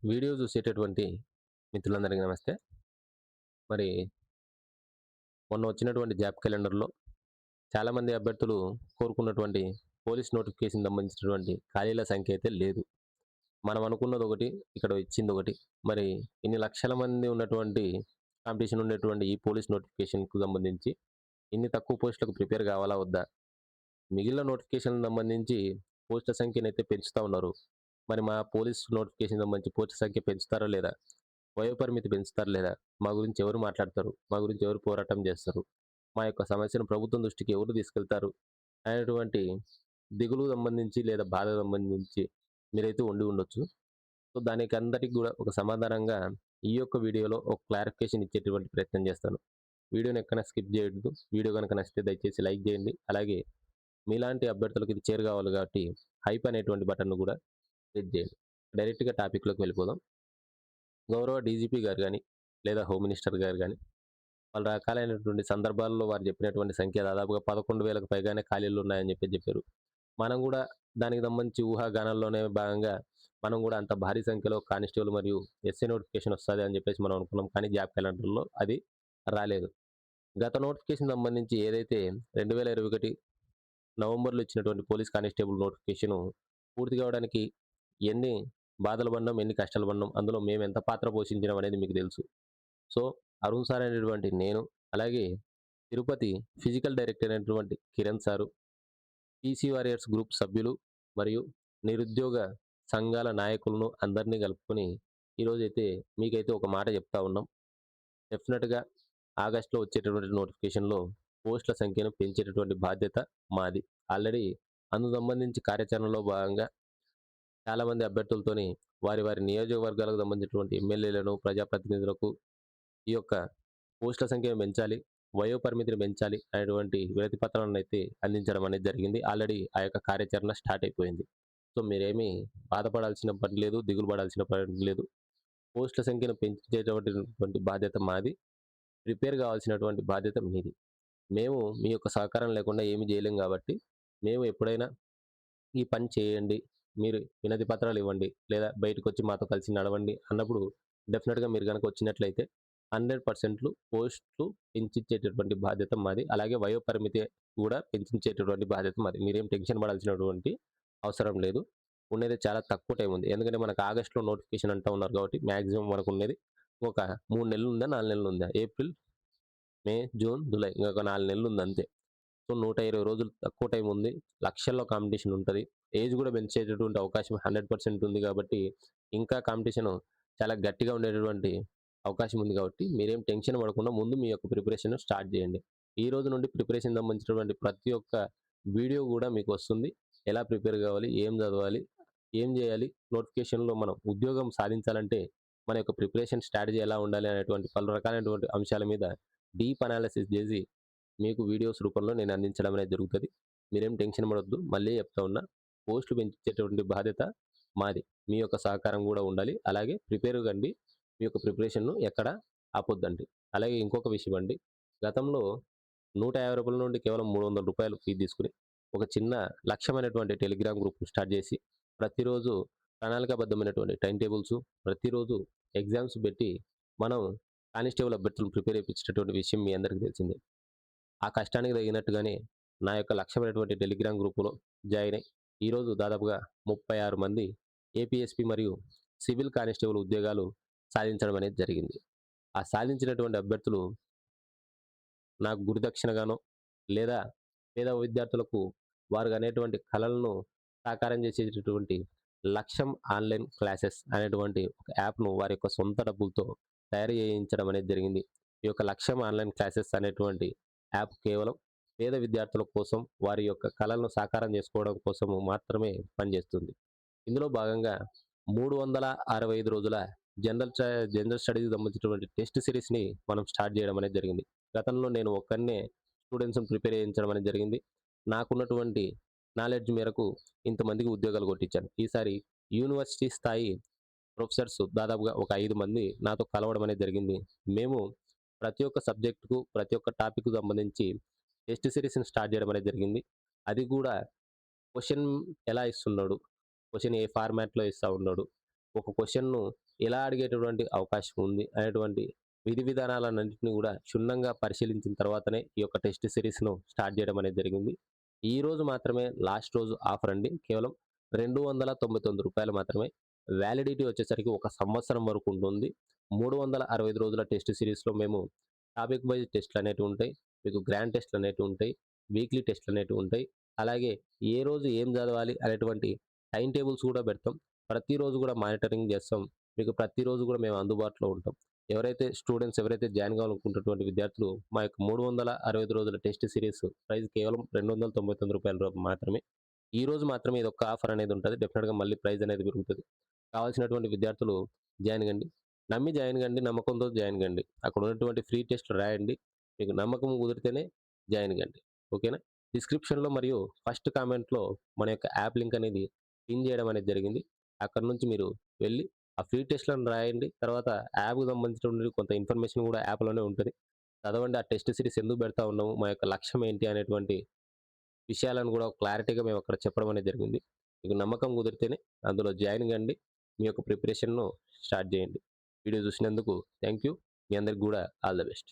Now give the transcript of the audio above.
Video చూసేటటువంటి మిత్రులందరికీ నమస్తే. మరి మొన్న వచ్చినటువంటి జాబ్ క్యాలెండర్‌లో చాలామంది అభ్యర్థులు కోరుకున్నటువంటి పోలీస్ నోటిఫికేషన్ సంబంధించినటువంటి ఖాళీల సంఖ్య అయితే లేదు. మనం అనుకున్నదొకటి, ఇక్కడ ఇచ్చిందొకటి. మరి ఇన్ని లక్షల మంది ఉన్నటువంటి కాంపిటీషన్ ఉండేటువంటి ఈ పోలీస్ నోటిఫికేషన్‌కు సంబంధించి ఇన్ని తక్కువ పోస్టులకు ప్రిపేర్ కావాలా వద్దా? మిగిలిన నోటిఫికేషన్‌లకు సంబంధించి పోస్టుల సంఖ్యనైతే పెంచుతా ఉన్నారు. మరి మా పోలీస్ నోటిఫికేషన్ సంబంధించి పోస్టుల సంఖ్య పెంచుతారా లేదా? వయోపరిమితి పెంచుతారా లేదా? మా గురించి ఎవరు మాట్లాడతారు? మా గురించి ఎవరు పోరాటం చేస్తారు? మా యొక్క సమస్యను ప్రభుత్వం దృష్టికి ఎవరు తీసుకెళ్తారు? అనేటువంటి దిగులు సంబంధించి లేదా బాధ సంబంధించి మీరైతే ఉండి ఉండొచ్చు. సో, దానికి అందరికి గూడా ఒక సమాధానంగా ఈ యొక్క వీడియోలో ఒక క్లారిఫికేషన్ ఇచ్చేటువంటి ప్రయత్నం చేస్తాను. వీడియోని ఎక్కడా స్కిప్ చేయొద్దు. వీడియో గనుక నచ్చితే దయచేసి లైక్ చేయండి. అలాగే మీలాంటి అభ్యర్థులకు ఇది చేరువ కావాలి కాబట్టి హైప్ అనేటువంటి బటన్‌ను కూడా క్లిక్ చేయండి. డైరెక్ట్‌గా టాపిక్‌లోకి వెళ్ళిపోదాం. గౌరవ డీజీపీ గారు గాని, లేదా హోమ్ మినిస్టర్ గారు గాని, వాళ్ళ రకాలైనటువంటి సందర్భాల్లో వారు చెప్పినటువంటి సంఖ్య దాదాపుగా 11,000కు పైగానే ఖాళీలున్నాయని చెప్పారు. మనం గూడా దానికి సంబంధించి ఊహాగానాల్లోనే భాగంగా మనం గూడా అంత భారీ సంఖ్యలో కానిస్టేబుల్ మరియు ఎస్ఐ నోటిఫికేషన్ వస్తది అని చెప్పేసి మనం అనుకున్నాం. కానీ జాబ్ క్యాలెండర్‌లో అది రాలేదు. గత నోటిఫికేషన్ సంబంధించి ఏదైతే 2021 నవంబర్‌లో ఇచ్చినటువంటి పోలీస్ కానిస్టేబుల్ నోటిఫికేషను పూర్తి కావడానికి ఎన్ని బాధలు పడినాం, ఎన్ని కష్టాలు పడినాం, అందులో మేమెంత పాత్ర పోషించినాం అనేది మీకు తెలుసు. సో, అరుణ్ సార్ అనేటువంటి నేను, అలాగే తిరుపతి ఫిజికల్ డైరెక్టర్ అయినటువంటి Kiran sir, PC warriors group సభ్యులు మరియు నిరుద్యోగ సంఘాల నాయకులను అందరినీ కలుపుకొని ఈరోజైతే మీకైతే ఒక మాట చెప్తా ఉన్నాం. డెఫినెట్‌గా ఆగస్ట్‌లో వచ్చేటటువంటి నోటిఫికేషన్‌లో పోస్టుల సంఖ్యను పెంచేటటువంటి బాధ్యత మాది. ఆల్రెడీ అందుకు సంబంధించి కార్యాచరణలో భాగంగా చాలామంది అభ్యర్థులతోని వారి నియోజకవర్గాలకు సంబంధించినటువంటి ఎమ్మెల్యేలను, ప్రజాప్రతినిధులకు ఈ యొక్క పోస్టుల సంఖ్యను పెంచాలి, వయో పరిమితిని పెంచాలి అనేటువంటి వినతి పత్రాలనైతే అందించడం అనేది జరిగింది. ఆల్రెడీ ఆ యొక్క కార్యాచరణ స్టార్ట్ అయిపోయింది. సో, మీరేమీ బాధపడాల్సిన పని లేదు, దిగులు పడాల్సిన పని లేదు. పోస్టుల సంఖ్యను పెంచేటటువంటి బాధ్యత మాది. ప్రిపేర్ కావాల్సినటువంటి బాధ్యత మీది. మేము మీ యొక్క సహకారం లేకుండా ఏమి చేయలేం కాబట్టి, మేము ఎప్పుడైనా ఈ పని చేయండి, మీరు వినతి పత్రాలు ఇవ్వండి, లేదా బయటకొచ్చి మాతో కలిసి నడవండి అన్నప్పుడు డెఫినిట్‌గా మీరు గనక వచ్చినట్లయితే 100% పోస్టులు పెంచిచ్చేటటువంటి బాధ్యత మాది. అలాగే వయో పరిమితి కూడా పెంచించేటటువంటి బాధ్యత మాది. మీరేం టెన్షన్ పడాల్సినటువంటి అవసరం లేదు. ఉండేది చాలా తక్కువ టైం ఉంది. ఎందుకంటే మనకు ఆగస్ట్‌లో నోటిఫికేషన్ అంటా ఉన్నారు కాబట్టి మాక్సిమం మనకున్నది ఒక 3 నెలలుందా? 4 నెలలుందా? ఏప్రిల్, మే, జూన్, జూలై ఇంకొక 4 నెలలుంది అంతే. సో, 120 రోజులు తక్కువ టైం ఉంది. లక్షల్లో కాంపిటీషన్ ఉంటది. ఏజ్ కూడా పెంచేటటువంటి అవకాశం 100% ఉంది కాబట్టి, ఇంకా కాంపిటీషన్ చాలా గట్టిగా ఉండేటటువంటి అవకాశం ఉంది కాబట్టి, మీరేం టెన్షన్ పడకుండా ముందు మీ యొక్క ప్రిపరేషన్ స్టార్ట్ చేయండి. ఈ రోజు నుండి ప్రిపరేషన్ సంబంధించినటువంటి ప్రతి ఒక్క వీడియో కూడా మీకు వస్తుంది. ఎలా ప్రిపేర్ కావాలి? ఏం చదవాలి? ఏం చేయాలి? నోటిఫికేషన్‌లో మనం ఉద్యోగం సాధించాలంటే మన యొక్క ప్రిపరేషన్ స్ట్రాటజీ ఎలా ఉండాలి? అనేటువంటి పలు రకాలైనటువంటి అంశాల మీద డీప్ అనాలిసిస్ చేసి మీకు వీడియోస్ రూపంలో నేను అందించడం అనేది జరుగుతది. మీరేం టెన్షన్ పడొద్దు. మళ్ళీ చెప్తా ఉన్నా. పోస్టులు పెంచేటువంటి బాధ్యత మాది. మీ యొక్క సహకారం గూడా ఉండాలి. అలాగే ప్రిపేర్ కండి. మీ యొక్క ప్రిపరేషన్‌ను ఎక్కడ ఆపొద్దండి. అలాగే ఇంకొక విషయం అండి. గతంలో రూ. 150 నుండి కేవలం రూ. 300 ఫీజు తీసుకొని, ఒక చిన్న లక్ష్యమైనటువంటి టెలిగ్రామ్ గ్రూప్‌ని స్టార్ట్ చేసి, ప్రతిరోజు ప్రణాళికాబద్ధమైనటువంటి టైమ్ టేబుల్సు, ప్రతిరోజు ఎగ్జామ్స్ పెట్టి, మనం కానిస్టేబుల్ అభ్యర్థులను ప్రిపేర్ చేపించేటటువంటి విషయం మీ అందరికీ తెలిసిందే. ఆ కష్టానికి తగినట్టుగానే నా యొక్క లక్ష్యమైనటువంటి టెలిగ్రామ్ గ్రూప్‌లో జాయిన్ అయ్యి, ఈరోజు దాదాపుగా 36 మంది ఏపీఎస్‌పీ మరియు సివిల్ కానిస్టేబుల్ ఉద్యోగాలు సాధించడం అనేది జరిగింది. ఆ సాధించినటువంటి అభ్యర్థులు నాకు గురుదక్షిణగానో, లేదా పేద విద్యార్థులకు వారు అనేటువంటి కలలను సాకారం చేసేటటువంటి లక్ష్యం ఆన్‌లైన్ క్లాసెస్ అనేటువంటి ఒక యాప్‌ను వారి యొక్క సొంత డబ్బులతో తయారు చేయించడం అనేది జరిగింది. ఈ యొక్క లక్ష్యం ఆన్‌లైన్ క్లాసెస్ అనేటువంటి యాప్ కేవలం పేద విద్యార్థుల కోసం, వారి యొక్క కలలను సాకారం చేసుకోవడం కోసము మాత్రమే పనిచేస్తుంది. ఇందులో భాగంగా 365 రోజుల జనరల్ స్టడీస్‌కి సంబంధించినటువంటి టెస్ట్ సిరీస్‌ని మనం స్టార్ట్ చేయడం అనేది జరిగింది. గతంలో నేను ఒక్కడినే స్టూడెంట్స్‌ని ప్రిపేర్ చేయించడం అనేది జరిగింది. నాకున్నటువంటి నాలెడ్జ్ మేరకు ఇంతమందికి ఉద్యోగాలు కొట్టించాను. ఈసారి యూనివర్సిటీ స్థాయి ప్రొఫెసర్స్ దాదాపుగా ఒక 5 మంది నాతో కలవడం అనేది జరిగింది. మేము ప్రతి ఒక్క సబ్జెక్ట్‌కు, ప్రతి ఒక్క టాపిక్‌కు సంబంధించి టెస్ట్ సిరీస్‌ని స్టార్ట్ చేయడం అనేది జరిగింది. అది కూడా క్వెషన్ ఎలా ఇస్తున్నాడు? క్వెషన్ ఏ ఫార్మాట్‌లో ఇస్తా ఉన్నాడు? ఒక క్వెషన్‌ను ఎలా అడిగేటటువంటి అవకాశం ఉంది అనేటువంటి విధి విధానాలన్నింటిని కూడా క్షుణ్ణంగా పరిశీలించిన తర్వాతనే ఈ యొక్క టెస్ట్ సిరీస్‌ను స్టార్ట్ చేయడం అనేది జరిగింది. ఈరోజు మాత్రమే లాస్ట్ రోజు ఆఫర్ అండి. కేవలం రూ. 299 మాత్రమే. వ్యాలిడిటీ వచ్చేసరికి ఒక సంవత్సరం వరకు ఉంటుంది. 365 రోజుల టెస్ట్ సిరీస్‌లో మేము టాపిక్ వైస్ టెస్ట్‌లనేటివి ఉంటాయి. మీకు గ్రాండ్ టెస్ట్‌లనేటివి ఉంటాయి. వీక్లీ టెస్ట్‌లనేటివి ఉంటాయి. అలాగే ఏ రోజు ఏం చదవాలి అనేటువంటి టైమ్ టేబుల్స్ కూడా పెడతాం. ప్రతిరోజు కూడా మానిటరింగ్ చేస్తాం. మీకు ప్రతిరోజు కూడా మేము అందుబాటులో ఉంటాం. ఎవరైతే జాయిన్ కావాలనుకుంటున్నటువంటి విద్యార్థులు మా యొక్క 365 రోజుల టెస్ట్ సిరీస్ ప్రైస్ కేవలం రూ. 299 మాత్రమే. ఈరోజు మాత్రమే ఇదొక్క ఆఫర్ అనేది ఉంటది. డెఫినిట్‌గా మళ్ళీ ప్రైస్ అనేది పెరుగుతది. కావాల్సినటువంటి విద్యార్థులు జాయిన్ కండి. నమ్మి జాయిన్ కండి. నమ్మకంతో జాయిన్ కండి. అక్కడ ఉన్నటువంటి ఫ్రీ టెస్ట్ రాయండి. మీకు నమ్మకం కుదిరితేనే జాయిన్ కండి. ఓకేనా? డిస్క్రిప్షన్‌లో మరియు ఫస్ట్ కామెంట్‌లో మన యొక్క యాప్ లింక్ అనేది పిన్ చేయడం అనేది జరిగింది. అక్కడి నుంచి మీరు వెళ్లి ఆ ఫ్రీ టెస్ట్‌లను రాయండి. తర్వాత యాప్‌కి సంబంధించినటువంటి కొంత ఇన్ఫర్మేషన్ కూడా యాప్‌లోనే ఉంటది. చదవండి. ఆ టెస్ట్ సిరీస్ ఎందుకు పెడతా ఉన్నాము? మా యొక్క లక్ష్యం ఏంటి? అనేటువంటి విషయాలను కూడా క్లారిటీగా మేము అక్కడ చెప్పడం అనేది జరిగింది. మీకు నమ్మకం కుదిరితేనే అందులో జాయిన్ కండి. మీ యొక్క ప్రిపరేషన్‌ను స్టార్ట్ చేయండి. వీడియో చూసినందుకు థాంక్ యూ. మీ అందరికి కూడా ఆల్ ది బెస్ట్.